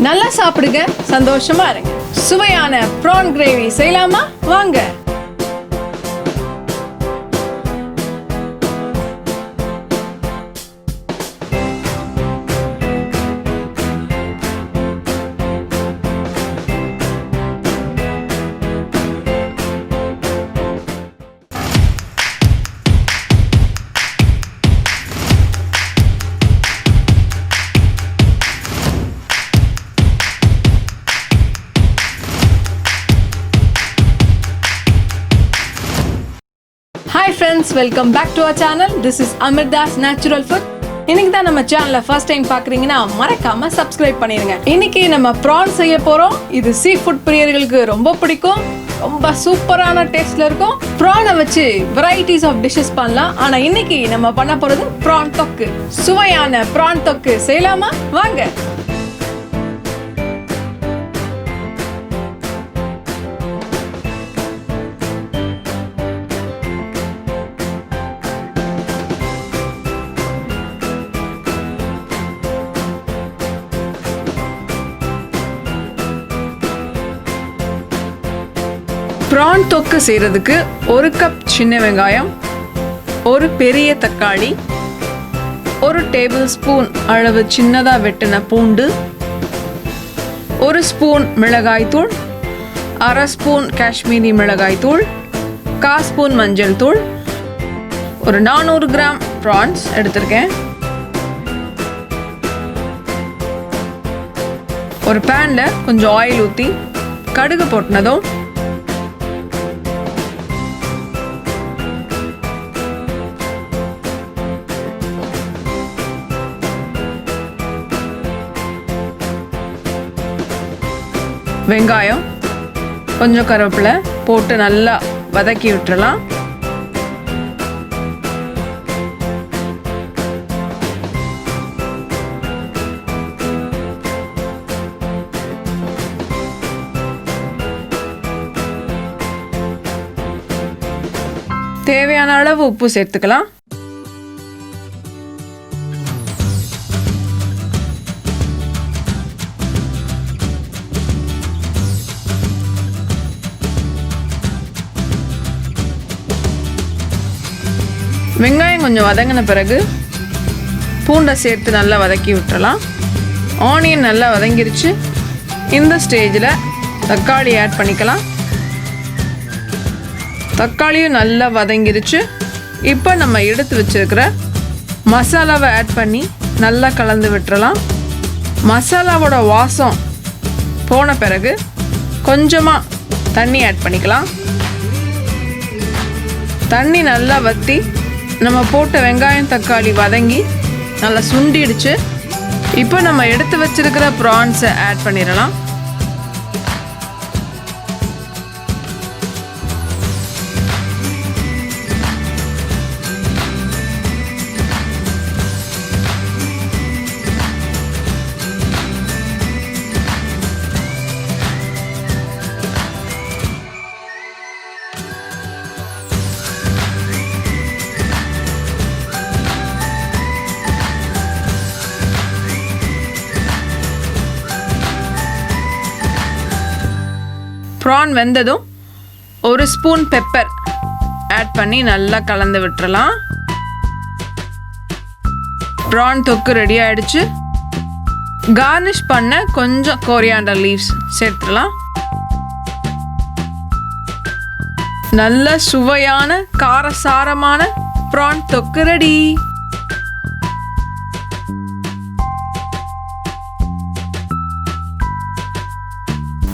நல்லா சாப்பிடுங்க, சந்தோஷமா இருங்க. சுவையான ப்ரான் கிரேவி செய்யலாமா? வாங்க. Hi friends, welcome back to our channel. This is Amirda's Natural Food. இன்னைக்கு தான் நம்ம சேனலை ஃபர்ஸ்ட் டைம் பார்க்குறீங்கன்னா மறக்காம சப்ஸ்கிரைப் பண்ணிடுங்க. இன்னைக்கு நம்ம ப்ரான் செய்ய போகிறோம். இது சீ ஃபுட் பிரியர்களுக்கு ரொம்ப பிடிக்கும். ரொம்ப சூப்பரான டேஸ்ட்ல இருக்கும். ப்ரானை வச்சு வெரைட்டிஸ் ஆஃப் டிஷ்ஷஸ் பண்ணலாம். ஆனால் இன்னைக்கு நம்ம பண்ண போகிறது ப்ரான் தொக்கு. சுவையான ப்ரான் தொக்கு செய்யலாமா? வாங்க. ப்ரான் தொக்கு செய்கிறதுக்கு 1 கப் சின்ன வெங்காயம், 1 பெரிய தக்காளி, 1 டேபிள் ஸ்பூன் அளவு சின்னதாக வெட்டின பூண்டு, 1 ஸ்பூன் மிளகாய்த்தூள், 1/2 ஸ்பூன் காஷ்மீரி மிளகாய்த்தூள், 1/4 ஸ்பூன் மஞ்சள் தூள், ஒரு 400 கிராம் ப்ரான்ஸ் எடுத்திருக்கேன். ஒரு பேனில் கொஞ்சம் ஆயில் ஊற்றி கடுகு போட்டினதும் வெங்காயம் கொஞ்சம் கருவேப்பிலை போட்டு நல்லா வதக்கி விட்டுறலாம். தேவையான அளவு உப்பு சேர்த்துக்கலாம். வெங்காயம் கொஞ்சம் வதங்கின பிறகு பூண்டை சேர்த்து நல்லா வதக்கி விட்டுறலாம். ஆனியன் நல்லா வதங்கிருச்சு. இந்த ஸ்டேஜில் தக்காளி ஆட் பண்ணிக்கலாம். தக்காளியும் நல்லா வதங்கிருச்சு. இப்போ நம்ம எடுத்து வச்சுருக்கிற மசாலாவை ஆட் பண்ணி நல்லா கலந்து விட்டுறலாம். மசாலாவோட வாசம் போன பிறகு கொஞ்சமாக தண்ணி ஆட் பண்ணிக்கலாம். தண்ணி நல்லா வற்றி நம்ம போட்ட வெங்காயம் தக்காளி வதங்கி நல்லா சுண்டிடுச்சு. இப்போ நம்ம எடுத்து வச்சிருக்கிற ப்ரான்ஸை ஆட் பண்ணிடலாம். ப்ரான் வெந்ததும் 1 ஸ்பூன் பெப்பர் ஆட் பண்ணி நல்லா கலந்து விட்டுறலாம். ப்ரான் தொக்கு ரெடி ஆயிடுச்சு. கார்னிஷ் பண்ண கொஞ்சம் கோரியாண்டர் லீவ்ஸ் சேர்த்துடலாம். நல்ல சுவையான காரசாரமான ப்ரான் தொக்கு ரெடி.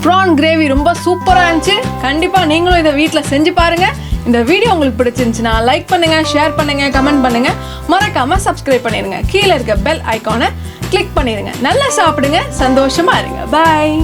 ப்ரான் கிரேவி ரொம்ப சூப்பராக இருந்துச்சு. கண்டிப்பாக நீங்களும் இதை வீட்டில் செஞ்சு பாருங்கள். இந்த வீடியோ உங்களுக்கு பிடிச்சிருந்துச்சுன்னா லைக் பண்ணுங்கள், ஷேர் பண்ணுங்கள், கமெண்ட் பண்ணுங்கள். மறக்காமல் சப்ஸ்கிரைப் பண்ணிடுங்க. கீழே இருக்க பெல் ஐக்கானை கிளிக் பண்ணிடுங்க. நல்லா சாப்பிடுங்க, சந்தோஷமாக இருங்க. பாய்.